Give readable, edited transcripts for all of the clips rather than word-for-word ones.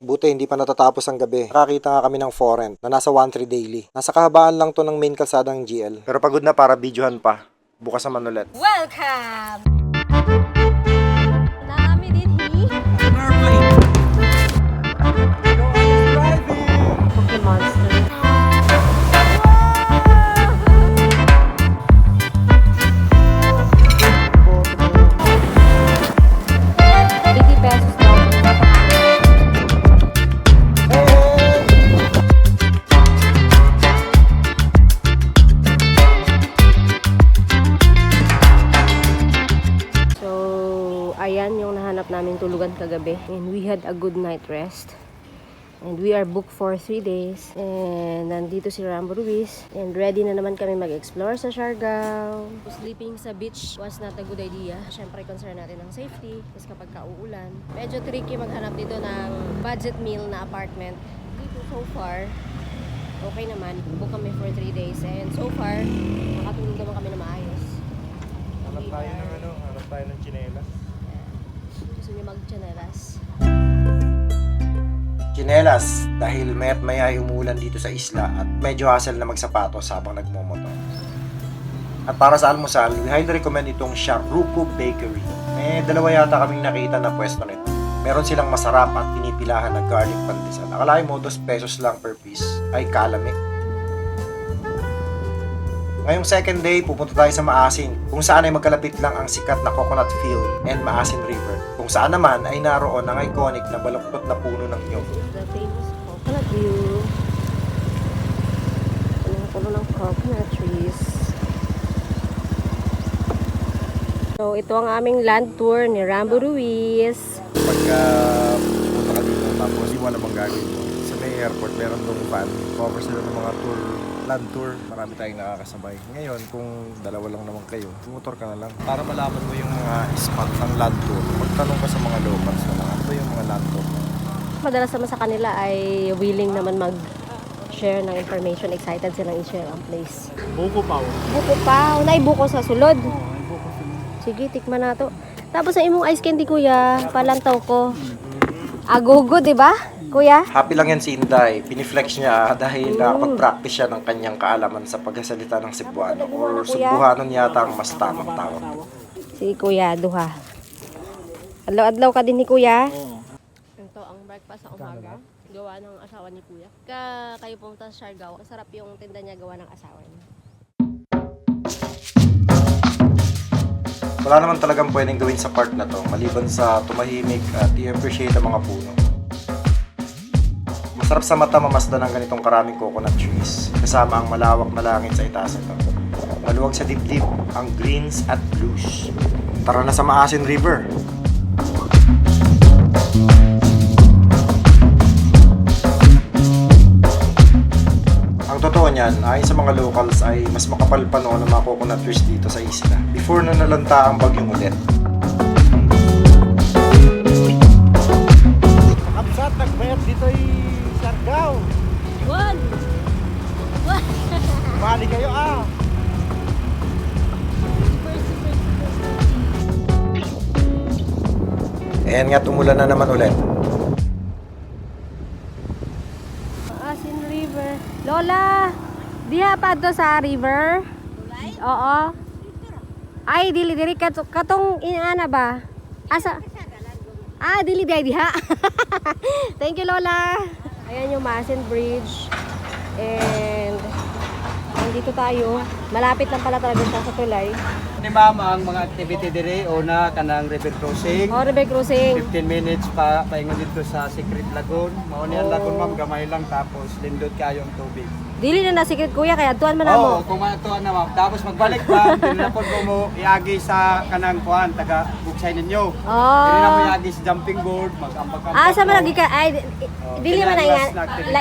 Buti hindi pa natatapos ang gabi. Nakakita nga kami ng foreign na nasa 1-3 daily. Nasa kahabaan lang to ng main kalsada ng GL. Pero pagod na para videohan pa. Bukas naman ulit. Welcome! Nami din Cookie Monster. Ayan yung nahanap namin tulugan kagabi. And we had a good night rest. And we are booked for 3 days. And nandito si Rambo Ruiz. And ready na naman kami mag-explore sa Siargao. Sleeping sa beach was not a good idea. Siyempre, concern natin ang safety. Kasi kapag kauulan. Medyo tricky maghanap dito ng budget meal na apartment. Dito so far, okay naman. Book kami for 3 days. And so far, nakatulog naman kami na maayos. Hanap tayo ng tsinelas. Gusto niyo mag-tsinelas? Tsinelas dahil maya't maya ay umuulan dito sa isla at medyo hassle na magsapatos habang nagmumotor. At para sa almusal, we highly recommend itong Sharuku Bakery. May dalawa yata kaming nakita na pwesto nito. Meron silang masarap at pinipilahan na garlic pandesal. Akalain mo 2 pesos lang per piece ay kalamig. Ngayong second day, pupunta tayo sa Maasin, kung saan ay magkalapit lang ang sikat na Coconut Field and Maasin River. Kung saan naman ay naroon ang iconic na baluktot na puno ng nyog. The famous coconut view. Puno ng coconut trees. So, ito ang aming land tour ni Rambo Ruiz. Pagka pupunta ka dito, tapos di mo namang gagawin mo. Sa may airport, meron dong van. Cover sila ng mga land tour. Marami tayong nakakasabay. Ngayon, kung dalawa lang naman kayo, motor ka na lang. Para malaman mo yung mga spot ng land tour, magtanong ka sa mga locals na lang. Ano yung mga land tour? Madalas naman sa kanila ay willing naman mag-share ng information. Excited silang i-share ang place. Buko pa. Buko pa. Unay buko sa sulod. Sige, tikman na to. Tapos sa imong ice candy, kuya, palantaw ko. Agogo, di ba? Kuya? Happy lang yan si Inday. Piniflex niya dahil nakapag-practice siya ng kanyang kaalaman sa pagsasalita ng Cebuano or Cebuanon yata ang mas tamang tawag. Si Kuya, duha. Adlaw-adlaw ka din ni Kuya? Ito ang breakfast sa umaga. Gawa ng asawa ni Kuya. Kayo pumunta sa Siargao, masarap yung tinda niya gawa ng asawa niya. Wala naman talagang pwedeng gawin sa part na to maliban sa tumahimik at i-appreciate ang mga puno. Masarap sa mata mamasdan ng ganitong karaming coconut trees kasama ang malawak na langit sa itaas nito. Maluwag sa dibdib ang greens at blues. Tara na sa Maasin River! Ang totoo niyan, ayon sa mga locals ay mas makapal pa noon ang mga coconut trees dito sa isla before na nalanta ang bagyong ulit. Kapsat, nagbayad dito ay Siargao. One! Bali kayo ah. Ayan nga, tumulan na naman ulit. Maasin River. Lola! Diha pa to sa river? Oo. Ay, dili katong inaana ba? Asa? Dili diha. Thank you, Lola. Ayan yung Maasin Bridge. And nandito tayo. Malapit lang pala talaga siya sa tulay. Ni ma'am, ang mga activity dire una kanang river crossing. River crossing. 15 minutes pa paingon dito sa Secret Lagoon. Mao ni ang lagoon ma'am, gamay lang tapos lindot kayo ang tubig. Dili na nasikit kuya, kaya tuwan man na mo. Oo, kung matuan na ma'am. Tapos magbalik pa, dili na po mo iagi sa kanang kuan taga buksay ninyo. Dili na mo iagi sa jumping board, mag-ambak-ambak. Sa malagi ka, ay, dili man na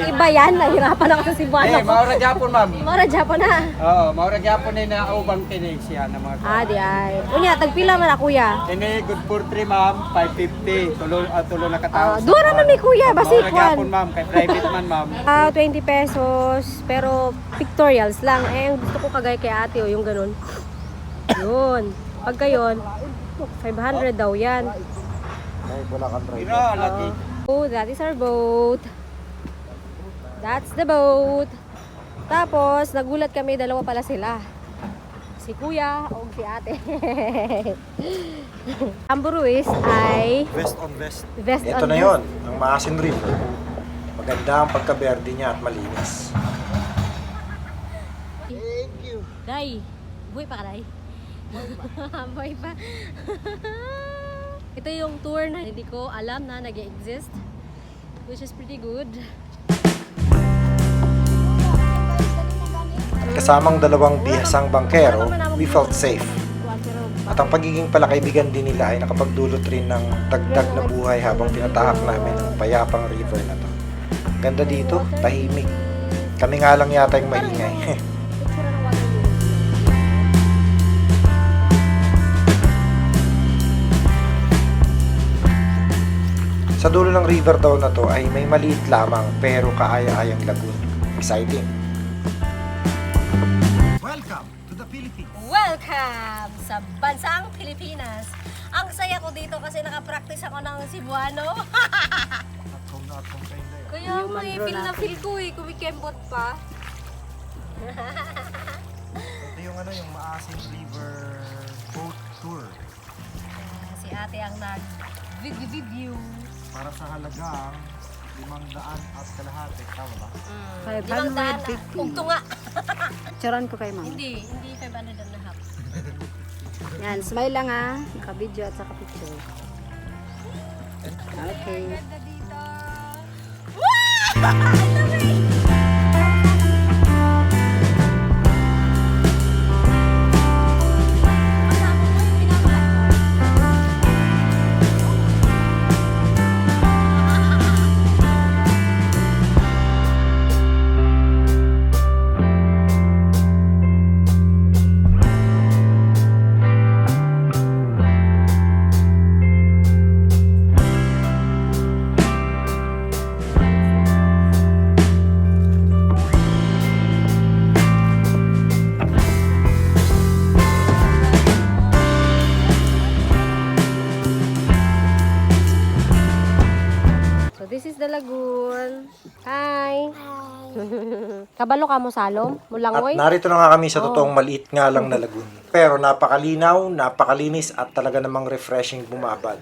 iba yan, nahirapan ako sa Cebuano. maura gyapon ma'am. Maura Japon na. Oo, maura gyapon ni na ubang tinig siya na mga Di ay. Unya, tagpila man na kuya. Ini good for 3 ma'am, 550. Tulo na katao. Dura naman may kuya, basi Maura kwan. gyapon ma'am, kay private man ma'am. 20 pesos, pero pictorials lang. Ang gusto ko kagay kay ate, yung ganun. Yun. Pagka yun, 500 daw yan. Ay, wala kang driver. Ira, lagi. Oh, that is our boat. That's the boat. Tapos, nagulat kami, dalawa pala sila. Si Kuya o si Ate. Rambo Ruiz ay Vest on vest. vest Ito on na vest. yon, ang Maasin River. Maganda ang pagkaberde niya at malinis. Day, buhay pa ka, Day? Buhay pa. Ito yung tour na hindi ko alam na nag-exist, which is pretty good. At kasamang dalawang bihasang bangkero, we felt safe. At ang pagiging palakaibigan din nila ay nakapagdulot rin ng dagdag na buhay habang tinatahak namin ang payapang river na to. Ganda dito, tahimik. Kami nga lang yata yung maingay. Sa dulo ng river daw na to ay may maliit lamang pero kaaya-ayang lagoon. Exciting. Welcome to the Philippines. Welcome sa bansang Pilipinas. Ang saya ko dito kasi nakapractice ako ng Cebuano. Kaya may feel na feel ko eh, kumikembot pa. Ito yung yung Maasin River boat tour. Si Ate ang nag-video. Para sa halagang 500 at kalahati. Tama ba? 550. Ugto nga. Charan ko kay ma'am. Hindi 500 and a half. Yan, smile lang ha. Naka-video at saka picture. Okay. Ganda dito. This is the lagoon. Hi! Kabalo ka mo, Salom? At Mulangoy? narito na nga kami sa totoong maliit nga lang na lagoon. Pero napakalinaw, napakalinis at talaga namang refreshing bumabad.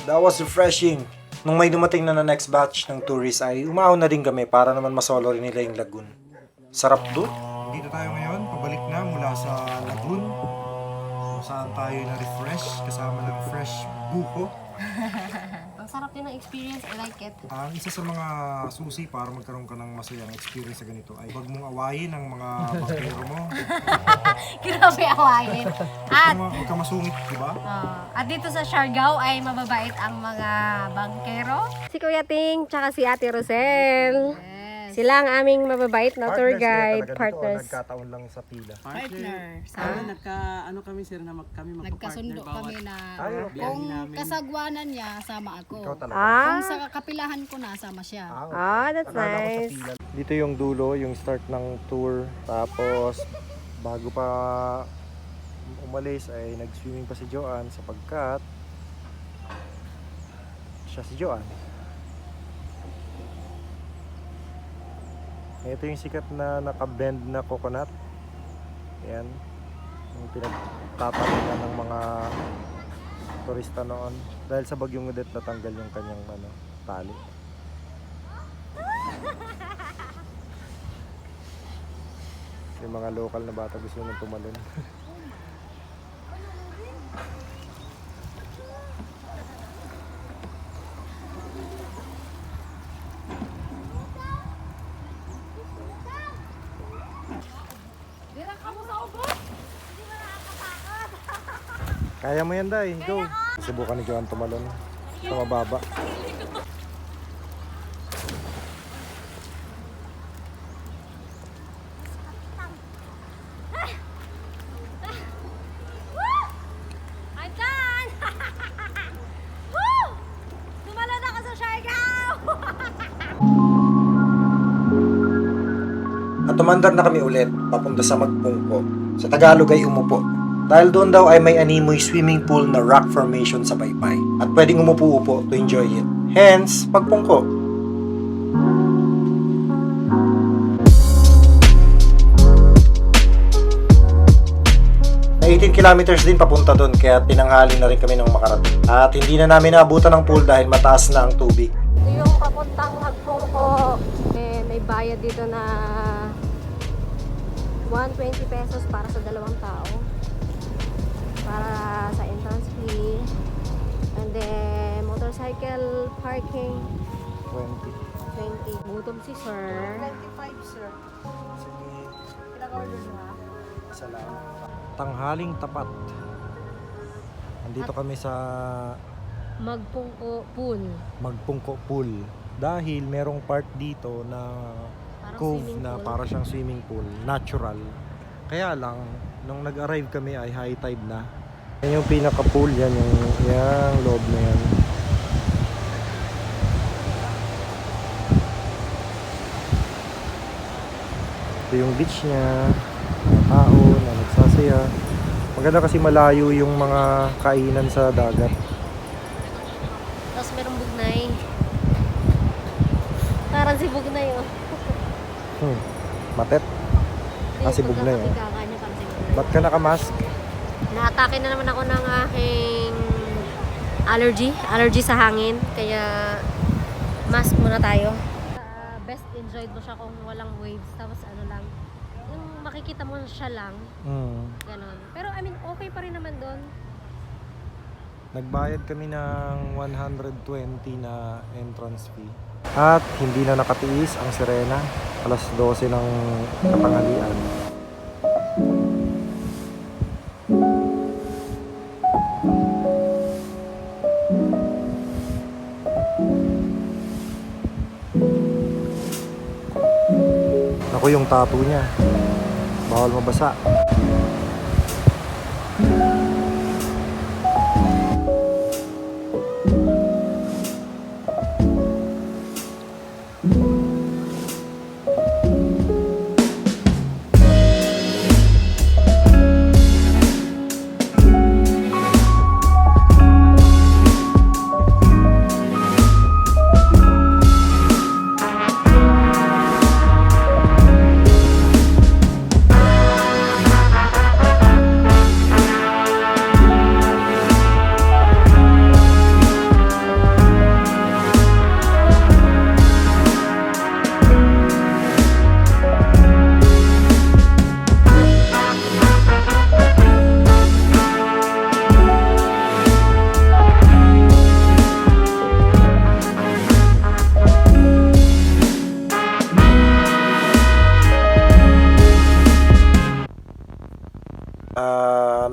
That was refreshing. Nung may dumating na next batch ng tourists ay umahon na din kami para naman masolo rin nila yung lagoon. Sarap doon. Dito tayo ngayon, pabalik na mula sa lagoon. Kung saan tayo na-refresh kasama ng fresh buko. Ang sarap din ng experience. I like it. Ang isa sa mga susi para magkaroon ka ng masayang experience sa ganito ay huwag mong awayin ang mga bangkero mo. Grabe awayin. At, Huwag ka masungit, di ba? at dito sa Siargao ay mababait ang mga bangkero. Si Kuya Ting, tsaka si Ate Rosel. Sila ang aming mababait na tour guide, partners. Nagkataon lang sa pila. Partner. Sana ano kami sir na kami Nagkasundo kami na biyahe kung namin. kasagwanan niya, sama ako. Kung Ah, sa kapilahan ko na, sama siya. that's nice. Dito yung dulo, yung start ng tour. Tapos, bago pa umalis ay nag-swimming pa si Joanne sapagkat siya si Joanne. Ito yung sikat na naka-bend na coconut. Ayan. Yung pinagtataningan ng mga turista noon. Dahil sa Bagyong Odette natanggal yung kanyang tali. Yung mga local na bata gusto nang tumalon. Kaya mo yan, Day. Go. Subukan ni Joan tumalon sa mababa. I'm done! Woo! Tumalon ako sa Siargao! At tumandar na kami ulit papunta sa Magpungko. Sa Tagalog ay umupo. Dahil doon daw ay may animoy swimming pool na rock formation sa Baypay. At pwedeng umupo-upo to enjoy it. Hence, Magpungko. Na 18 kilometers din papunta doon kaya tinanghali na rin kami nung makarating. At hindi na namin naabutan ng pool dahil mataas na ang tubig. Ito yung papuntang Magpungko. May bayad dito na 120 pesos para sa 2 tao. Para sa entrance fee. And then, motorcycle parking, 20. 20. Gutom si sir. 25, sir. Sige. Pinaka-order na. Salamat. Tanghaling tapat. Andito kami sa Magpungko pool. Magpungko Pool. Dahil merong part dito na Parang cove swimming na pool. para siyang swimming pool. Natural. Kaya lang, nung nag-arrive kami ay high tide na. Yan yung pinaka-pool, yan yung loob na yan. Ito yung beach niya, mga tao na nagsasaya. Maganda kasi malayo yung mga kainan sa dagat. Tapos merong bugnay. Parang si bugnay oh. Matet. Ah, si bugnay, oh. Pagkakapigaka niya parang si bugnay. Ba't ka nakamask? Naatake na naman ako ng aking allergy sa hangin, kaya mask muna tayo. Best enjoyed mo siya kung walang waves, tapos ano lang, yung makikita mo siya lang, ganon. Pero I mean, okay pa rin naman doon. Nagbayad kami ng 120 na entrance fee. At hindi na nakatiis ang sirena. Alas 12 ng katanghalian. Ako yung tattoo niya. Bawal mabasa.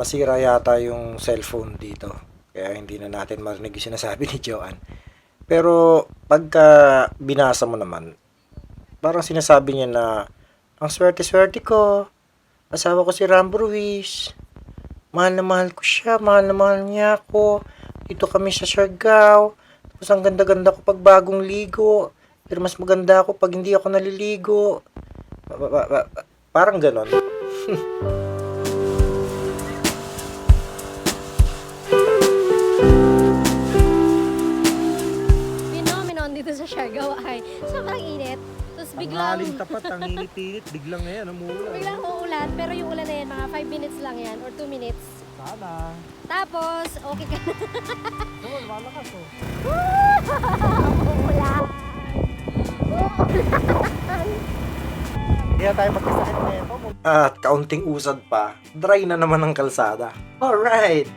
Nasira yata yung cellphone dito. Kaya hindi na natin marinig yung sinasabi ni Joanne. Pero pagka binasa mo naman, parang sinasabi niya na ang swerte-swerte ko. Asawa ko si Rambo Ruiz. Mahal na mahal ko siya. Mahal na mahal niya ako. Dito kami sa Siargao. Tapos ang ganda-ganda ko pag bagong ligo. Pero mas maganda ako pag hindi ako naliligo. Parang ganon. Dito sa Siargao ay sobrang init. Tapos biglang, tapat, tanginit-init, biglang ngayon, umuulan. biglang uulan. Pero yung ulan na yan, mga 5 minutes lang yan, or 2 minutes. Sana. Tapos, okay ka na. Oo, malakas oh. Uulan. Kaya tayo magkasakit na ito. At kaunting usad pa, dry na naman ang kalsada. Alright!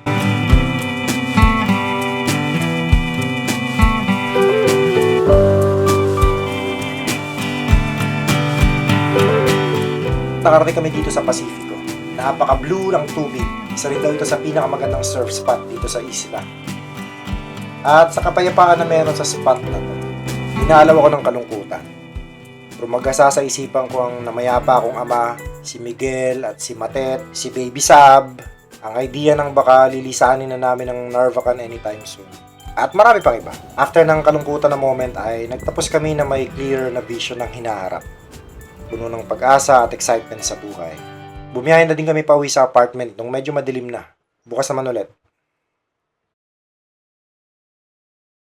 Nakarating kami dito sa Pacifico. Napaka-blue ng tubig. Isa rin daw ito sa pinakamagandang surf spot dito sa isla. At sa kapayapaan na meron sa spot na to, inalaw ako ng kalungkutan. Rumagasa sa isipan ko ang namayapa akong ama, si Miguel at si Matet, si Baby Sab, ang idea ng baka lilisanin na namin ng Narvacan anytime soon. At marami pang iba. After ng kalungkutan na moment ay nagtapos kami na may clear na vision ng hinaharap. Puno ng pag-asa at excitement sa buhay. Bumiyahin na din kami pauwi sa apartment nung medyo madilim na. Bukas naman ulit.